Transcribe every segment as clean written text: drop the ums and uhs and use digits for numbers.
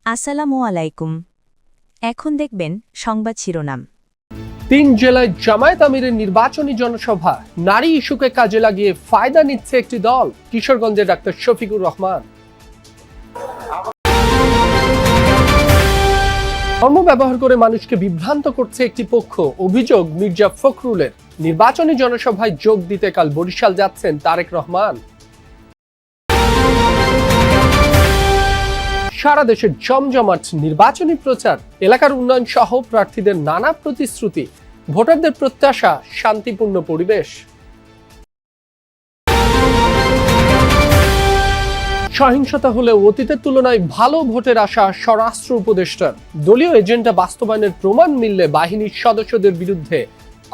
আসসালামু আলাইকুম। এখন দেখবেন সংবাদ শিরোনাম। ৩ জেলায় জামায়াত আমিরের নির্বাচনী জনসভা, নারী ইস্যুকে কাজে লাগিয়ে ফায়দা নিচ্ছে একটি দল, কিশোরগঞ্জের ডাক্তার শফিকুর রহমান। ধর্ম ব্যবহার করে মানুষকে বিভ্রান্ত করছে একটি পক্ষ, অভিযোগ মির্জা ফখরুলের। নির্বাচনী জনসভায় যোগ দিতে কাল বরিশাল যাচ্ছেন তারেক রহমান। সারা দেশে জমজমাট নির্বাচনী প্রচার, এলাকার উন্নয়ন সহ প্রার্থীদের নানা প্রতিশ্রুতি, ভোটারদের প্রত্যাশা শান্তিপূর্ণ পরিবেশ। সহিংসতা হলে অতীতের তুলনায় ভালো ভোটের আশা স্বরাষ্ট্র উপদেষ্টার। দলীয় এজেন্ডা বাস্তবায়নের প্রমাণ মিললে বাহিনীর সদস্যদের বিরুদ্ধে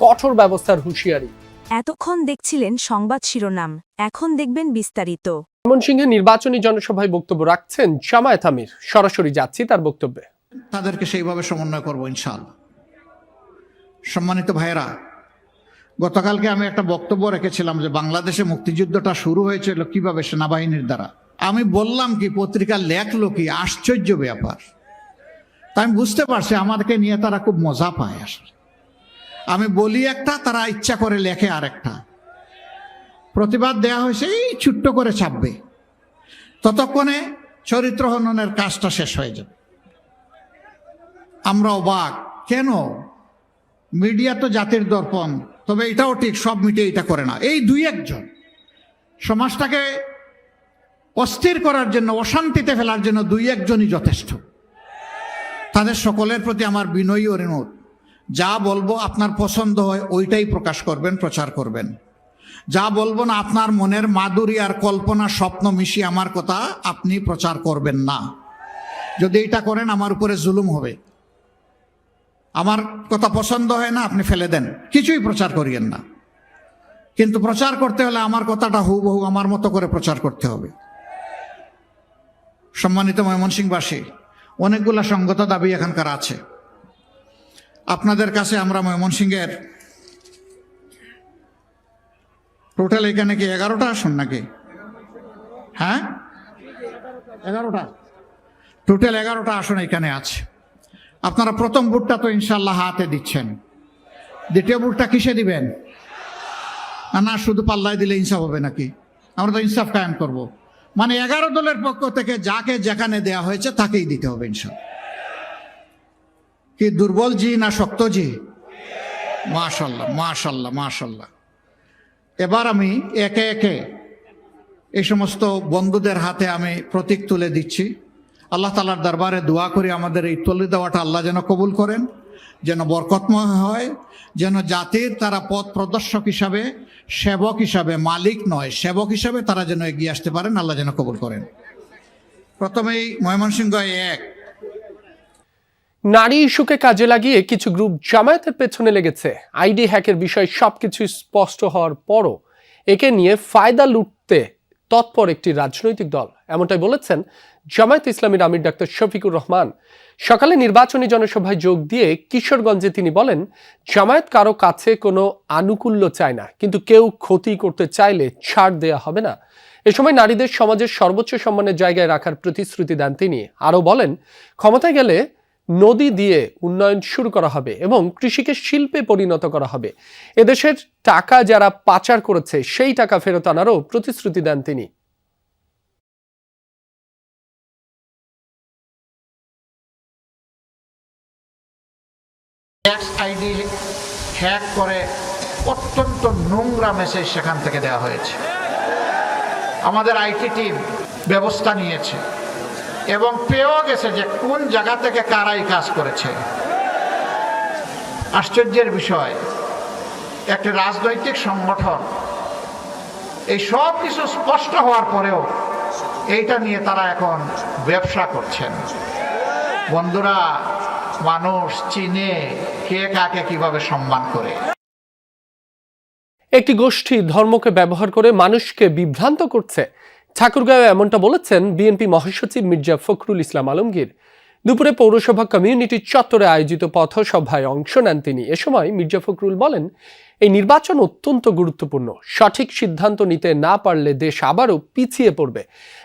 কঠোর ব্যবস্থার হুঁশিয়ারি। এতক্ষণ দেখছিলেন সংবাদ শিরোনাম, এখন দেখবেন বিস্তারিত। ময়মনসিংহে নির্বাচনী জনসভায় বক্তব্য রাখছেন জামায়াত আমির। সরাসরি যাচ্ছি তার বক্তব্যে। তাদেরকে সেইভাবে সমন্বয় করবো ইনশাআল্লাহ। সম্মানিত ভাইয়েরা, গতকালকে আমি একটা বক্তব্য রেখেছিলাম যে বাংলাদেশে মুক্তিযুদ্ধটা শুরু হয়েছিল কিভাবে, সেনাবাহিনীর দ্বারা। আমি বললাম কি, পত্রিকা লেখলো কি, আশ্চর্য ব্যাপার। তাই আমি বুঝতে পারছি আমাদেরকে নিয়ে তারা খুব মজা পায়। আসলে আমি বলি একটা, তারা ইচ্ছা করে লেখে আরেকটা। প্রতিবাদ দেয়া হয়েছে এই ছোট্ট করে ছাপবে, ততক্ষণে চরিত্র হননের কাজটা শেষ হয়ে যাবে। আমরা অবাক, কেন? মিডিয়া তো জাতির দর্পণ, তবে এটাও ঠিক, সব মিডিয়া এটা করে না। এই দুই একজন সমাজটাকে অস্থির করার জন্য, অশান্তিতে ফেলার জন্য দুই একজনই যথেষ্ট। তাদের সকলের প্রতি আমার বিনয়ী অনুরোধ, যা বলবো আপনার পছন্দ হয় ওইটাই প্রকাশ করবেন, প্রচার করবেন। যা বলবো না, আপনার মনের মাধুরী আর কল্পনা স্বপ্ন মিশিয়ে আমার কথা আপনি প্রচার করবেন না। যদি এটা করেন আমার উপরে জুলুম হবে। আমার কথা পছন্দ হয় না, আপনি ফেলে দেন, কিছুই প্রচার করিয়েন না। কিন্তু প্রচার করতে হলে আমার কথাটা হুবহু আমার মতো করে প্রচার করতে হবে। সম্মানিত ময়মনসিংহবাসী, অনেকগুলা সঙ্গত দাবি এখানকার আছে। আপনাদের কাছে আমরা ময়মনসিংহের টোটাল এখানে কি 11টা আসন নাকি? হ্যাঁ, 11টা, টোটাল 11টা আসন এখানে আছে। আপনারা প্রথম ভোটটা তো ইনশাল্লাহ হাতে দিচ্ছেন, দ্বিতীয় ভোটটা কিসে দিবেন? না শুধু পাল্লায় দিলে ইনসাফ হবে নাকি? আমরা তো ইনসাফ কায়েম করব। মানে 11 দলের পক্ষ থেকে যাকে যেখানে দেয়া হয়েছে তাকেই দিতে হবে ইনশাল্লাহ। কি দুর্বল জি না শক্ত জি? মাশাল্লাহ মাশাল্লাহ মাশাল্লাহ। এবার আমি একে একে এই সমস্ত বন্ধুদের হাতে আমি প্রতীক তুলে দিচ্ছি। আল্লাহ তাআলার দরবারে দোয়া করি আমাদের এই তুলে দেওয়াটা আল্লাহ যেন কবুল করেন, যেন বরকতময় হয়, যেন জাতির তারা পথ প্রদর্শক হিসাবে, সেবক হিসাবে, মালিক নয় সেবক হিসাবে তারা যেন এগিয়ে আসতে পারেন, আল্লাহ যেন কবুল করেন। প্রথমেই ময়মনসিংহ 1। নারী ইস্যুকে কাজে লাগিয়ে কিছু গ্রুপ জামায়াতের পেছনে লেগেছে। আইডি হ্যাকের বিষয় সবকিছু স্পষ্ট হওয়ার পরও একে নিয়ে ফায়দা লুটতে তৎপর একটি রাজনৈতিক দল, এমনটাই বলেছেন জামায়াত ইসলামীর আমির ডাক্তার শফিকুর রহমান। সকালে নির্বাচনী জনসভায় যোগ দিয়ে কিশোরগঞ্জে তিনি বলেন, জামায়াত কারো কাছে কোনো আনুকূল্য চায় না, কিন্তু কেউ ক্ষতি করতে চাইলে ছাড় দেয়া হবে না। এ সময় নারীদের সমাজের সর্বোচ্চ সম্মানের জায়গায় রাখার প্রতিশ্রুতি দেন তিনি। আরও বলেন, ক্ষমতায় গেলে নদী দিয়ে উন্নয়ন শুরু করা হবে এবং কৃষিকে শিল্পে পরিণত করা হবে। এদেশের টাকা যারা পাচার করেছে সেই টাকা ফেরত আনারও প্রতিশ্রুতি দেন তিনি। আইডি হ্যাক করে অত্যন্ত নোংরা মেসেজ সেখান থেকে দেওয়া হয়েছে। আমাদের আইটি টিম ব্যবস্থা নিয়েছে এবং পেয়েও গেছে যে কোন জায়গা থেকে কারাই কাজ করেছে। আশ্চর্যের বিষয়, একটি রাজনৈতিক সংগঠন এই সব কিছু স্পষ্ট হওয়ার পরেও এইটা নিয়ে তারা এখন ব্যবসা করছেন। বন্ধুরা, মানুষ চিনে কে কাকে কিভাবে সম্মান করে। একটি গোষ্ঠী ধর্মকে ব্যবহার করে মানুষকে বিভ্রান্ত করছে, ঠাকুরগাঁও এমনটা বলেছেন বিএনপি মহাসচিব মির্জা ফখরুল ইসলাম আলমগীর। দুপুরে পৌরসভা কমিউনিটি চত্বরে আয়োজিত পথসভায় অংশ নেন তিনি। এ সময় মির্জা ফখরুল বলেন, এই নির্বাচন অত্যন্ত গুরুত্বপূর্ণ। সঠিক সিদ্ধান্ত নিতে না পারলে দেশ আবারও পিছিয়ে পড়বে।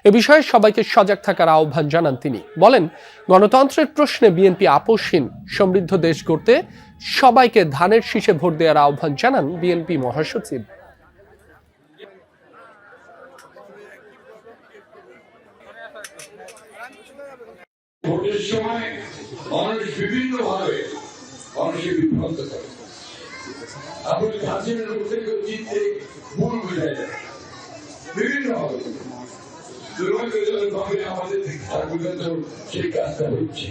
এ বিষয়ে সবাইকে সজাগ থাকার আহ্বান জানান তিনি। বলেন, গণতন্ত্রের প্রশ্নে বিএনপি আপোষহীন। সমৃদ্ধ দেশ গড়তে সবাইকে ধানের শীষে ভোট দেওয়ার আহ্বান জানান বিএনপি মহাসচিব। ভোটের সময় মানুষ বিভিন্নভাবে মানুষকে বিভ্রান্ত করে। আপনি হাসিনের উপর থেকে জিততে ভুল বুঝাই যায় বিভিন্নভাবে। দুর্ভাগ্যজনকভাবে আমাদের সেই কাজটা হচ্ছে।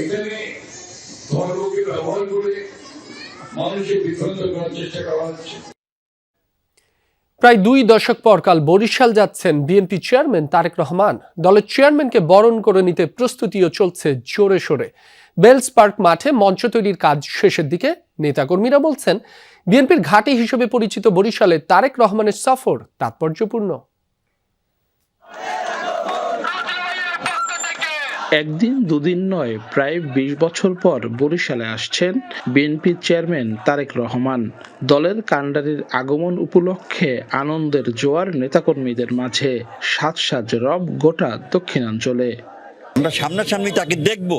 এখানে ধর্মকে ব্যবহার করে মানুষকে বিভ্রান্ত করার চেষ্টা করা হচ্ছে। প্রায় 2 দশক পর কাল বরিশাল যাচ্ছেন বিএনপি চেয়ারম্যান তারেক রহমান। দলের চেয়ারম্যানকে বরণ করে নিতে প্রস্তুতিও চলছে জোরে সোরে। বেলস পার্ক মাঠে মঞ্চ তৈরির কাজ শেষের দিকে। নেতাকর্মীরা বলছেন, বিএনপির ঘাঁটি হিসেবে পরিচিত বরিশালে তারেক রহমানের সফর তাৎপর্যপূর্ণ। একদিন দুদিন নয়, প্রায় 20 বছর পর বরিশালে আসছেন বিএনপি চেয়ারম্যান তারেক রহমান। দলের কাণ্ডারির আগমন উপলক্ষে আনন্দের জোয়ার নেতাকর্মীদের মাঝে। সাজ রব গোটা দক্ষিণাঞ্চলে। আমরা সামনাসামনি তাকে দেখব,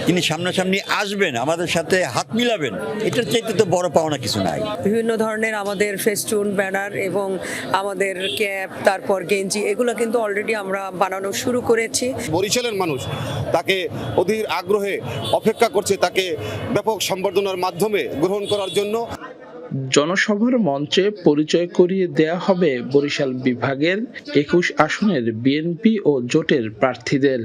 তিনি সামনাসামনি আসবেন, আমাদের সাথে হাত মিলাবেন। এটার চাইতে তো বড় পাওনা কিছু নাই। বিভিন্ন ধরনের আমাদের ফেস্টুন, ব্যানার এবং আমাদের ক্যাপ, তারপর গেঞ্জি, এগুলো কিন্তু অলরেডি আমরা বানানো শুরু করেছি। বরিশালের মানুষ তাকে অধীর আগ্রহে অপেক্ষা করছে, তাকে ব্যাপক সম্বর্ধনার মাধ্যমে গ্রহণ করার জন্য। জনসভার মঞ্চে পরিচয় করিয়ে দেয়া হবে বরিশাল বিভাগের 21 আসনের বিএনপি ও জোটের প্রার্থীদের।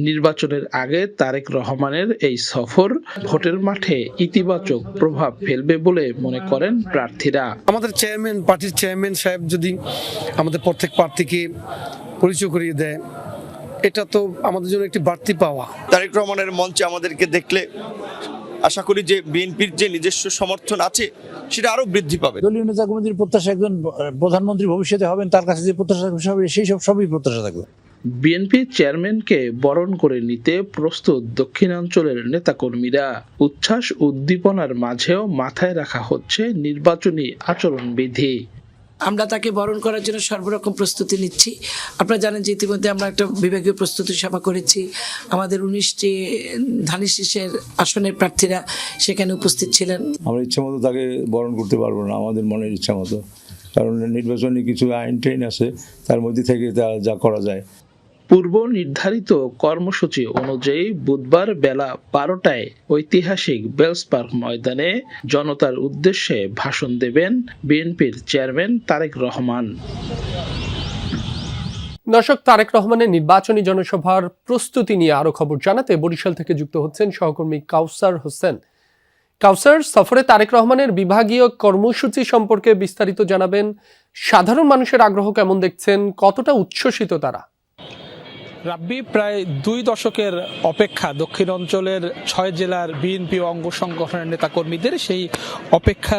নির্বাচনের আগে তারেক রহমানের এই সফর ভোটের মাঠে ইতিবাচক প্রভাব ফেলবে বলে মনে করেন প্রার্থীরা। আমাদের পার্টির চেয়ারম্যান সাহেব যদি আমাদের প্রত্যেক প্রার্থীকে পরিচয় করিয়ে দেয়, এটা তো আমাদের জন্য একটি বাড়তি পাওয়া। তারেক রহমানের মঞ্চে আমাদেরকে দেখলে আশা করি যে বিএনপির যে নিজস্ব সমর্থন আছে সেটা আরো বৃদ্ধি পাবে। দলীয় নেতাকর্মীদের প্রত্যাশা, একজন প্রধানমন্ত্রী ভবিষ্যতে হবেন, তার কাছে যে প্রত্যাশা হবে সেই সবই প্রত্যাশা থাকবে। বিএনপি চেয়ারম্যানকে বরণ করে নিতে প্রস্তুত দক্ষিণাঞ্চলের নেতাকর্মীরা। উচ্ছ্বাস উদ্দীপনার মাঝেও মাথায় রাখা হচ্ছে নির্বাচনী আচরণবিধি। আমরা তাকে বরণ করার জন্য সর্বরকম প্রস্তুতি নিচ্ছি। আপনারা জানেন যে ইতিমধ্যে আমরা একটা বিভাগীয় প্রস্তুতি সভা করেছি। আমাদের 19টি ধানের শীষের আসনের প্রার্থীরা সেখানে উপস্থিত ছিলেন। আমরা ইচ্ছা মতো তাকে বরণ করতে পারবো না, আমাদের মনের ইচ্ছা মতো, কারণ নির্বাচনী কিছু আইন টাইন আছে, তার মধ্যে থেকে তা যা করা যায়। পূর্ব নির্ধারিত কর্মসূচি অনুযায়ী বুধবার বেলা 12টায় ঐতিহাসিক বেলস পার্ক ময়দানে জনতার উদ্দেশ্যে ভাষণ দেবেন বিএনপির চেয়ারম্যান তারেক রহমান। দর্শক, তারেক রহমানের নির্বাচনী জনসভার প্রস্তুতি নিয়ে আরো খবর জানাতে বরিশাল থেকে যুক্ত হচ্ছেন সহকর্মী কাউসার হোসেন। কাউসার, সফরে তারেক রহমানের বিভাগীয় কর্মসূচি সম্পর্কে বিস্তারিত জানাবেন। সাধারণ মানুষের আগ্রহ কেমন দেখছেন, কতটা উচ্ছ্বসিত তারা? রাব্বি, প্রায় 2 দশকের অপেক্ষা দক্ষিণ অঞ্চলের 6 জেলার বিএনপি অঙ্গ সংগঠনের নেতাকর্মীদের, সেই অপেক্ষা